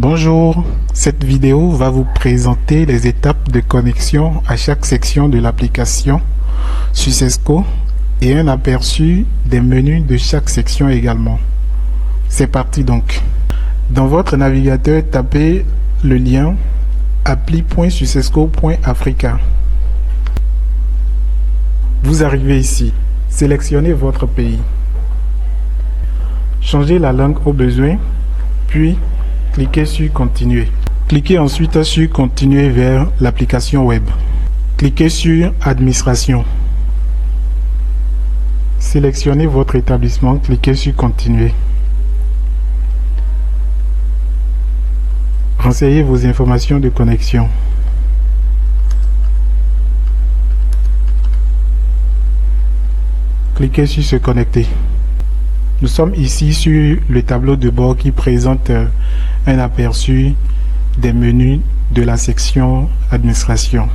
Bonjour, cette vidéo va vous présenter les étapes de connexion à chaque section de l'application Successco et un aperçu des menus de chaque section également. C'est parti donc. Dans votre navigateur, tapez le lien appli.successco.africa. Vous arrivez ici. Sélectionnez votre pays. Changez la langue au besoin, puis cliquez sur Continuer. Cliquez ensuite sur Continuer vers l'application web. Cliquez sur Administration. Sélectionnez votre établissement, cliquez sur Continuer. Renseignez vos informations de connexion. Cliquez sur Se connecter. Nous sommes ici sur le tableau de bord qui présente un aperçu des menus de la section Administration.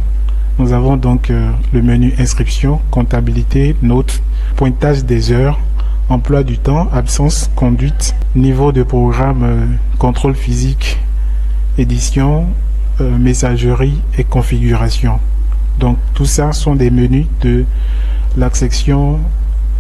Nous avons donc le menu Inscription, Comptabilité, Notes, Pointage des heures, Emploi du temps, Absence, Conduite, Niveau de programme, Contrôle physique, Édition, Messagerie et Configuration. Donc tout ça sont des menus de la section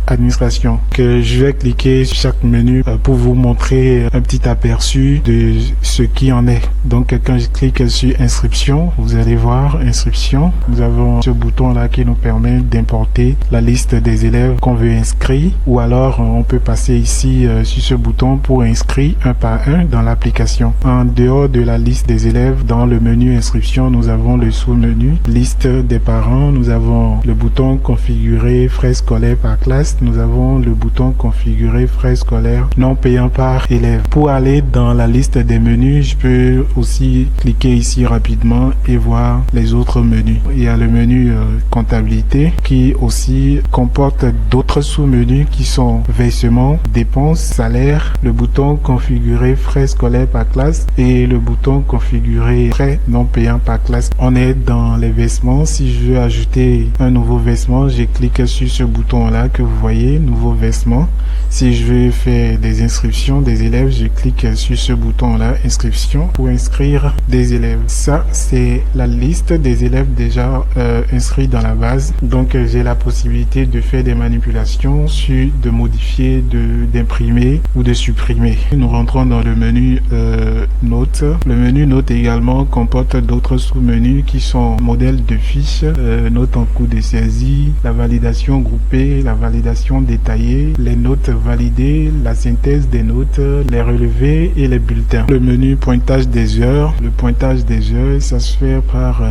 Administration. Je vais cliquer sur chaque menu pour vous montrer un petit aperçu de ce qui en est. Donc quand je clique sur Inscription, vous allez voir Inscription. Nous avons ce bouton là qui nous permet d'importer la liste des élèves qu'on veut inscrire, ou alors on peut passer ici sur ce bouton pour inscrire un par un dans l'application. En dehors de la liste des élèves, dans le menu Inscription, nous avons le sous-menu Liste des parents, nous avons le bouton Configurer frais scolaires par classe. Nous avons le bouton Configurer frais scolaires non payants par élève. Pour aller dans la liste des menus, je peux aussi cliquer ici rapidement et voir les autres menus. Il y a le menu Comptabilité qui aussi comporte d'autres sous-menus qui sont Versement, Dépenses, Salaire, le bouton Configurer frais scolaires par classe et le bouton Configurer frais non payants par classe. On est dans les versements. Si je veux ajouter un nouveau versement, je clique sur ce bouton là que vous voyez, nouveau versement. Si je veux faire des inscriptions des élèves, je clique sur ce bouton là, inscription, pour inscrire des élèves. Ça, c'est la liste des élèves déjà inscrits dans la base. Donc j'ai la possibilité de faire des manipulations, de modifier, d'imprimer ou de supprimer. Nous rentrons dans le menu Notes. Le menu Notes également comporte d'autres sous-menus qui sont modèles de fiches, notes en cours de saisie, la validation groupée, la validation détaillée, les notes validées, la synthèse des notes, les relevés et les bulletins. Le menu Pointage des heures. Le pointage des heures, ça se fait par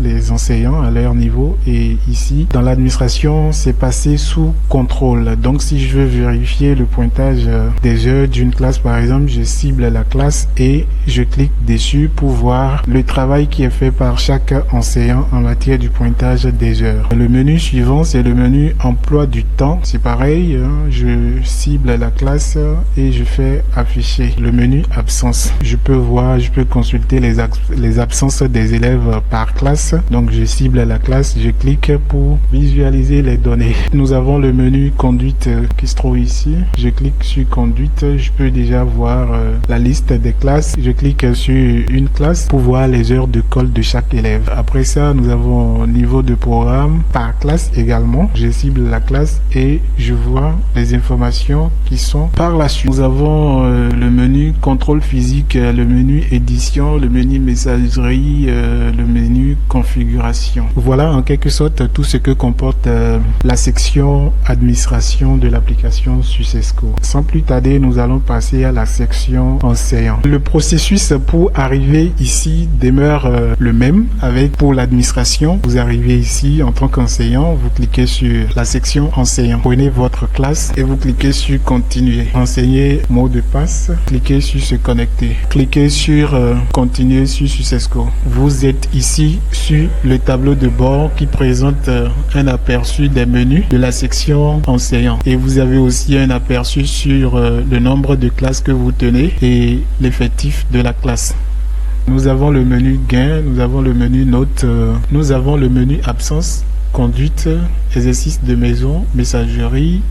les enseignants à leur niveau, et ici dans l'administration c'est passé sous contrôle. Donc si je veux vérifier le pointage des heures d'une classe par exemple, je cible la classe et je clique dessus pour voir le travail qui est fait par chaque enseignant en matière du pointage des heures. Le menu suivant, c'est le menu Emploi du temps. C'est pareil, je cible la classe et je fais afficher. Le menu Absence. Je peux consulter les absences des élèves par classe. Donc je cible la classe, je clique pour visualiser les données. Nous avons le menu Conduite qui se trouve ici. Je clique sur Conduite, je peux déjà voir la liste des classes. Je clique sur une classe pour voir les heures de colle de chaque élève. Après ça, nous avons niveau de programme par classe également. Je cible la classe et je vois les informations qui sont par la suite. Nous avons le menu Contrôle physique, le menu Édition, le menu Messagerie, le menu Configuration. Voilà en quelque sorte tout ce que comporte la section Administration de l'application Successco. Sans plus tarder, nous allons passer à la section Enseignant. Le processus pour arriver ici demeure le même. Pour l'administration, vous arrivez ici en tant qu'enseignant, vous cliquez sur la section Enseignant. Prenez votre classe et vous cliquez sur Continuer. Renseigner mot de passe, cliquez sur Se connecter. Cliquez sur Continuer sur Successco. Vous êtes ici sur le tableau de bord qui présente un aperçu des menus de la section Enseignant. Et vous avez aussi un aperçu sur le nombre de classes que vous tenez et l'effectif de la classe. Nous avons le menu Gain, nous avons le menu Notes, nous avons le menu Absence, Conduite, Exercice de maison, Messagerie,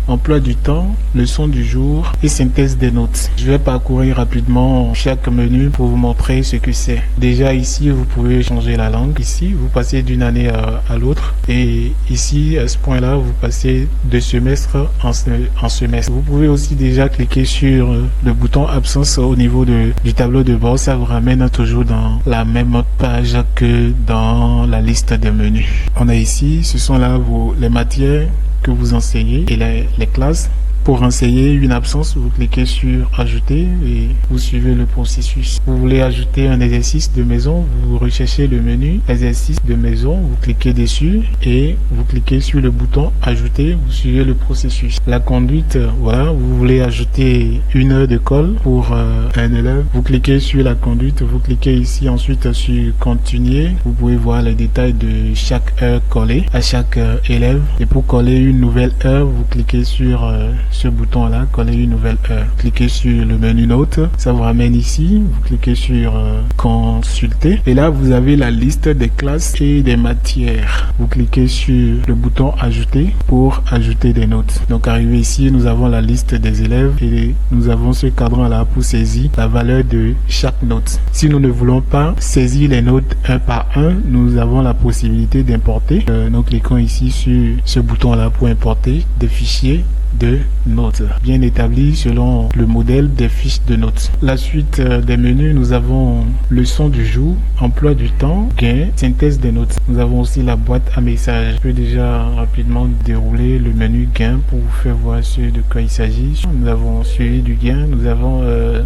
emploi du temps, leçon du jour et synthèse des notes. Je vais parcourir rapidement chaque menu pour vous montrer ce que c'est. Déjà ici, vous pouvez changer la langue. Ici, vous passez d'une année à l'autre. Et ici, à ce point-là, vous passez de semestre en semestre. Vous pouvez aussi déjà cliquer sur le bouton absence au niveau du tableau de bord. Ça vous ramène toujours dans la même page que dans la liste des menus. On a ici, ce sont là les matières que vous enseignez et les classes. Pour enseigner une absence, vous cliquez sur ajouter et vous suivez le processus. Vous voulez ajouter un exercice de maison, vous recherchez le menu exercice de maison, vous cliquez dessus et vous cliquez sur le bouton ajouter, vous suivez le processus. La conduite, voilà, vous voulez ajouter une heure de colle pour un élève, vous cliquez sur la conduite, vous cliquez ici ensuite sur continuer. Vous pouvez voir les détails de chaque heure collée à chaque élève et pour coller une nouvelle heure, vous cliquez sur ce bouton là, coller une nouvelle heure. Cliquez sur le menu notes, ça vous ramène ici, vous cliquez sur consulter et là vous avez la liste des classes et des matières. Vous cliquez sur le bouton ajouter pour ajouter des notes. Donc arrivé ici, nous avons la liste des élèves et nous avons ce cadran là pour saisir la valeur de chaque note. Si nous ne voulons pas saisir les notes un par un, nous avons la possibilité d'importer. Nous cliquons ici sur ce bouton là pour importer des fichiers de notes bien établi selon le modèle des fiches de notes. La suite des menus, nous avons leçon du jour, emploi du temps, gain, synthèse des notes. Nous avons aussi la boîte à messages. Je peux déjà rapidement dérouler le menu gain pour vous faire voir ce de quoi il s'agit. Nous avons suivi du gain, nous avons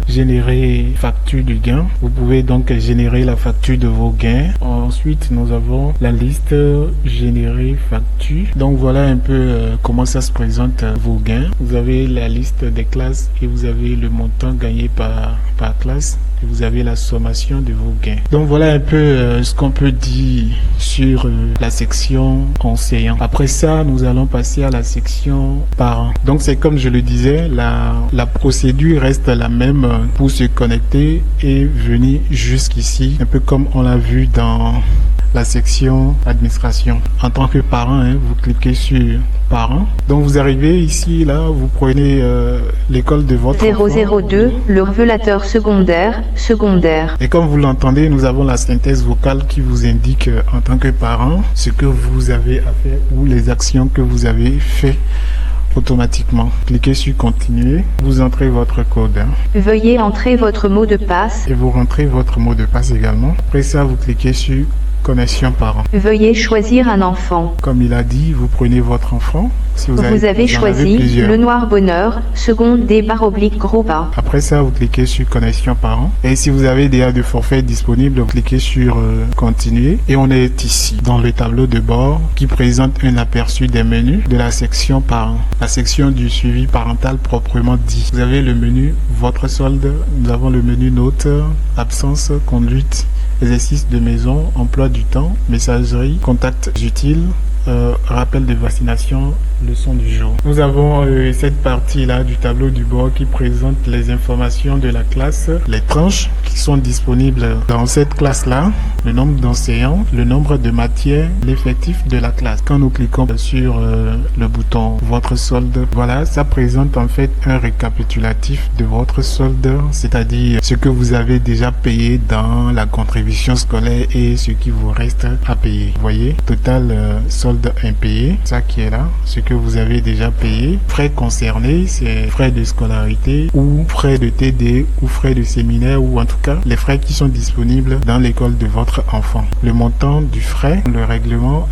généré facture du gain. Vous pouvez donc générer la facture de vos gains. Ensuite, nous avons la liste générer facture. Donc voilà un peu comment ça se présente vos gains. Vous avez la liste des classes et vous avez le montant gagné par classe et vous avez la sommation de vos gains. Donc voilà un peu ce qu'on peut dire sur la section enseignant. Après ça, nous allons passer à la section parents. Donc c'est comme je le disais, la procédure reste la même pour se connecter et venir jusqu'ici, un peu comme on l'a vu dans la section administration. En tant que parent, vous cliquez sur parents. Donc vous arrivez ici, là, vous prenez l'école de votre enfant. 002, le révélateur secondaire. Et comme vous l'entendez, nous avons la synthèse vocale qui vous indique en tant que parent ce que vous avez à faire ou les actions que vous avez fait automatiquement. Cliquez sur continuer, vous entrez votre code. Veuillez entrer votre mot de passe. Et vous rentrez votre mot de passe également. Après ça, vous cliquez sur connexion parent. Veuillez choisir un enfant. Comme il a dit, vous prenez votre enfant. Si vous avez choisi le noir bonheur, seconde des barres obliques groupe A. Après ça, vous cliquez sur connexion parent. Et si vous avez déjà de forfait disponible, vous cliquez sur continuer. Et on est ici, dans le tableau de bord qui présente un aperçu des menus de la section parent. La section du suivi parental proprement dit. Vous avez le menu votre solde. Nous avons le menu notes, absence, conduite, exercice de maison, emploi du temps, messagerie, contacts utiles, rappel de vaccination, leçon du jour. Nous avons cette partie-là du tableau du bord qui présente les informations de la classe, les tranches qui sont disponibles dans cette classe-là, le nombre d'enseignants, le nombre de matières, l'effectif de la classe. Quand nous cliquons sur le bouton votre solde, voilà, ça présente en fait un récapitulatif de votre solde, c'est-à-dire ce que vous avez déjà payé dans la contribution scolaire et ce qui vous reste à payer. Vous voyez, total solde impayé, ça qui est là, ce que vous avez déjà payé. Frais concernés, c'est frais de scolarité ou frais de TD ou frais de séminaire ou en tout cas les frais qui sont disponibles dans l'école de votre enfant. Le montant du frais, le règlement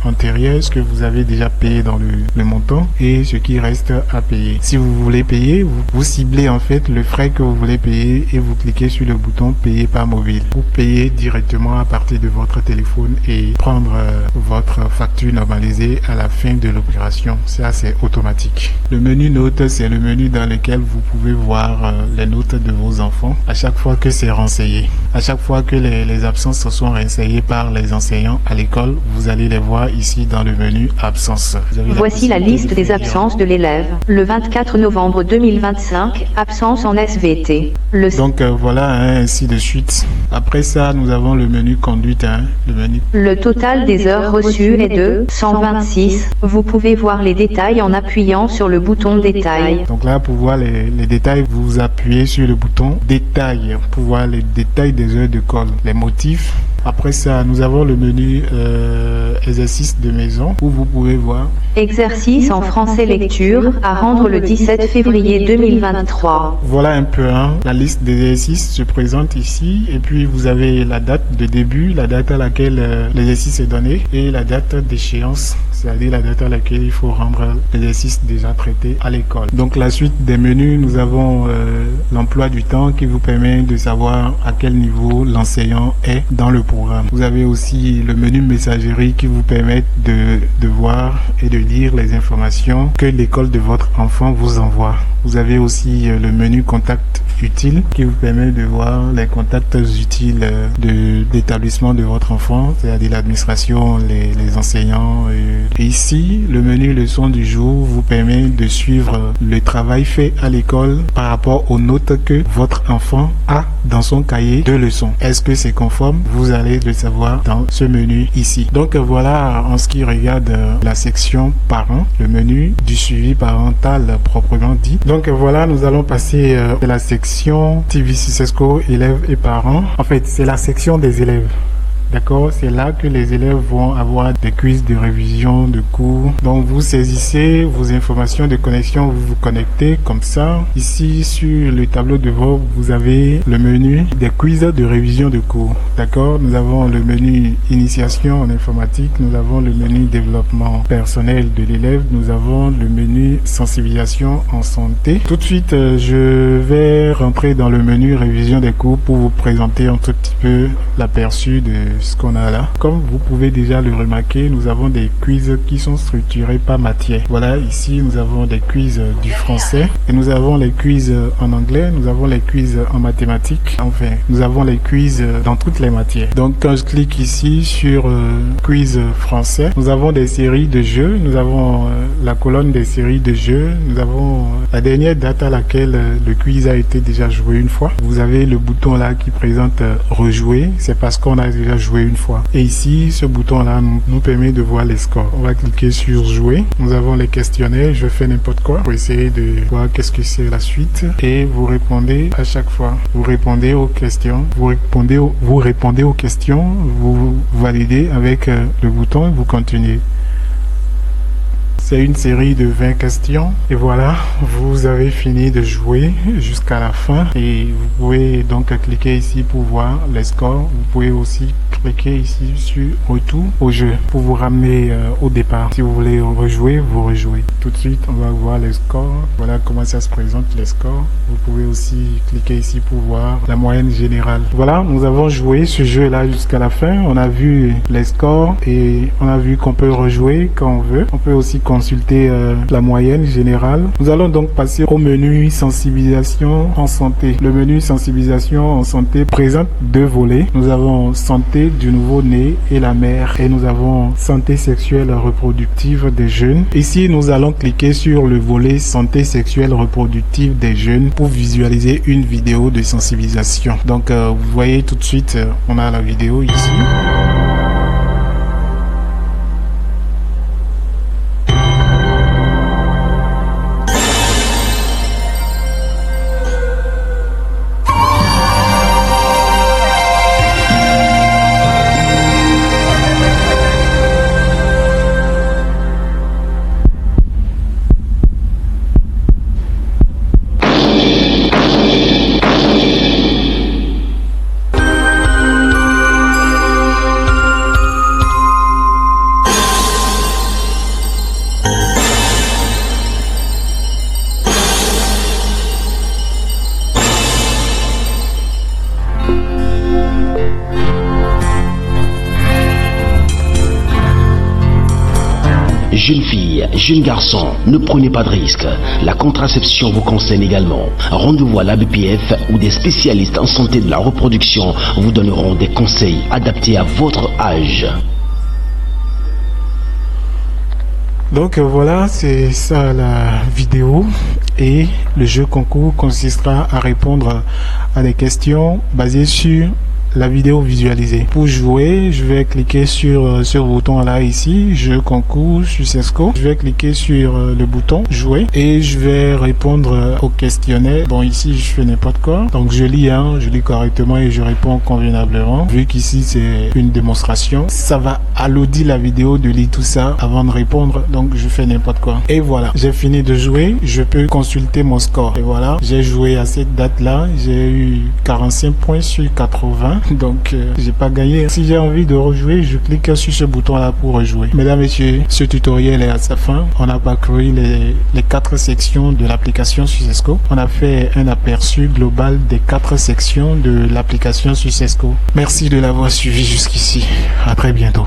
antérieur, ce que vous avez déjà payé dans le montant et ce qui reste à payer. Si vous voulez payer, vous ciblez en fait le frais que vous voulez payer et vous cliquez sur le bouton payer par mobile. Vous payez directement à partir de votre téléphone et prendre votre facture normalisée à la fin de l'opération. Ça, c'est automatique. Le menu notes, c'est le menu dans lequel vous pouvez voir les notes de vos enfants à chaque fois que c'est renseigné. À chaque fois que les absences sont renseignées par les enseignants à l'école, vous allez les voir ici dans le menu absence. Voici la liste des absences de l'élève. Le 24 novembre 2025, absence en SVT. Donc voilà, ainsi de suite. Après ça, nous avons le menu conduite. Le total des heures reçues est de 126. Vous pouvez voir voir les détails en appuyant sur le bouton détail. Donc là, pour voir les détails, vous appuyez sur le bouton détail pour voir les détails des heures de colle, les motifs. Après ça, nous avons le menu exercice de maison où vous pouvez voir Exercice en français lecture à rendre le 17 février 2023. Voilà un peu la liste des exercices se présente ici et puis vous avez la date de début, la date à laquelle l'exercice est donné et la date d'échéance, c'est-à-dire la date à laquelle il faut rendre l'exercice déjà traité à l'école. Donc la suite des menus, nous avons l'emploi du temps qui vous permet de savoir à quel niveau l'enseignant est dans le programme. Vous avez aussi le menu messagerie qui vous permet de voir et de lire les informations que l'école de votre enfant vous envoie. Vous avez aussi le menu contact utile qui vous permet de voir les contacts utiles de l'établissement de votre enfant, c'est-à-dire l'administration, les enseignants. Et ici, le menu leçon du jour vous permet de suivre le travail fait à l'école par rapport aux notes que votre enfant a dans son cahier de leçons. Est-ce que c'est conforme? Vous allez le savoir dans ce menu ici. Donc voilà en ce qui regarde la section parents, le menu du suivi parental proprement dit. Donc voilà, nous allons passer à la section TVCSESCO élèves et parents. En fait, c'est la section des élèves. D'accord, c'est là que les élèves vont avoir des quiz de révision, de cours. Donc vous saisissez vos informations de connexion, vous vous connectez comme ça. Ici sur le tableau de bord, vous avez le menu des quiz de révision de cours. D'accord, nous avons le menu initiation en informatique, nous avons le menu développement personnel de l'élève, nous avons le menu sensibilisation en santé. Tout de suite, je vais rentrer dans le menu révision des cours pour vous présenter un tout petit peu l'aperçu de ce qu'on a là. Comme vous pouvez déjà le remarquer, nous avons des quiz qui sont structurés par matière. Voilà, ici nous avons des quiz du français et nous avons les quiz en anglais, nous avons les quiz en mathématiques, enfin nous avons les quiz dans toutes les matières. Donc quand je clique ici sur quiz français, nous avons des séries de jeux, nous avons la colonne des séries de jeux, nous avons la dernière date à laquelle le quiz a été déjà joué une fois. Vous avez le bouton là qui présente rejouer, c'est parce qu'on a déjà joué une fois. Et ici, ce bouton-là nous permet de voir les scores. On va cliquer sur jouer. Nous avons les questionnaires. Je fais n'importe quoi pour essayer de voir qu'est-ce que c'est la suite. Et vous répondez à chaque fois. Vous répondez aux questions. Vous répondez aux questions. Vous validez avec le bouton et vous continuez. C'est une série de 20 questions et voilà, vous avez fini de jouer jusqu'à la fin et vous pouvez donc cliquer ici pour voir les scores. Vous pouvez aussi cliquer ici sur retour au jeu pour vous ramener au départ. Si vous voulez rejouer, vous rejouez. Tout de suite, on va voir les scores. Voilà comment ça se présente les scores. Vous pouvez aussi cliquer ici pour voir la moyenne générale. Voilà, nous avons joué ce jeu là jusqu'à la fin. On a vu les scores et on a vu qu'on peut rejouer quand on veut. On peut aussi consulter la moyenne générale. Nous allons donc passer au menu sensibilisation en santé. Le menu sensibilisation en santé présente deux volets. Nous avons santé du nouveau-né et la mère et nous avons santé sexuelle reproductive des jeunes. Ici, nous allons cliquer sur le volet santé sexuelle reproductive des jeunes pour visualiser une vidéo de sensibilisation. Donc, vous voyez tout de suite, on a la vidéo ici. Jeunes filles, jeunes garçons, ne prenez pas de risques. La contraception vous concerne également. Rendez-vous à l'ABPF où des spécialistes en santé de la reproduction vous donneront des conseils adaptés à votre âge. Donc voilà, c'est ça la vidéo et le jeu concours consistera à répondre à des questions basées sur la vidéo visualisée. Pour jouer, je vais cliquer sur ce bouton là ici, jeu concours Susesco. Je vais cliquer sur le bouton jouer et je vais répondre au questionnaire. Bon, ici je fais n'importe quoi, donc je lis correctement et je réponds convenablement. Vu qu'ici c'est une démonstration, ça va alourdir la vidéo de lire tout ça avant de répondre, donc je fais n'importe quoi. Et voilà, j'ai fini de jouer, je peux consulter mon score. Et voilà, j'ai joué à cette date là, j'ai eu 45 points sur 80, donc j'ai pas gagné. Si j'ai envie de rejouer, je clique sur ce bouton là pour rejouer. Mesdames, messieurs, ce tutoriel est à sa fin. On a parcouru les 4 sections de l'application Susesco. On a fait un aperçu global des 4 sections de l'application Susesco. Merci de l'avoir suivi jusqu'ici. À très bientôt.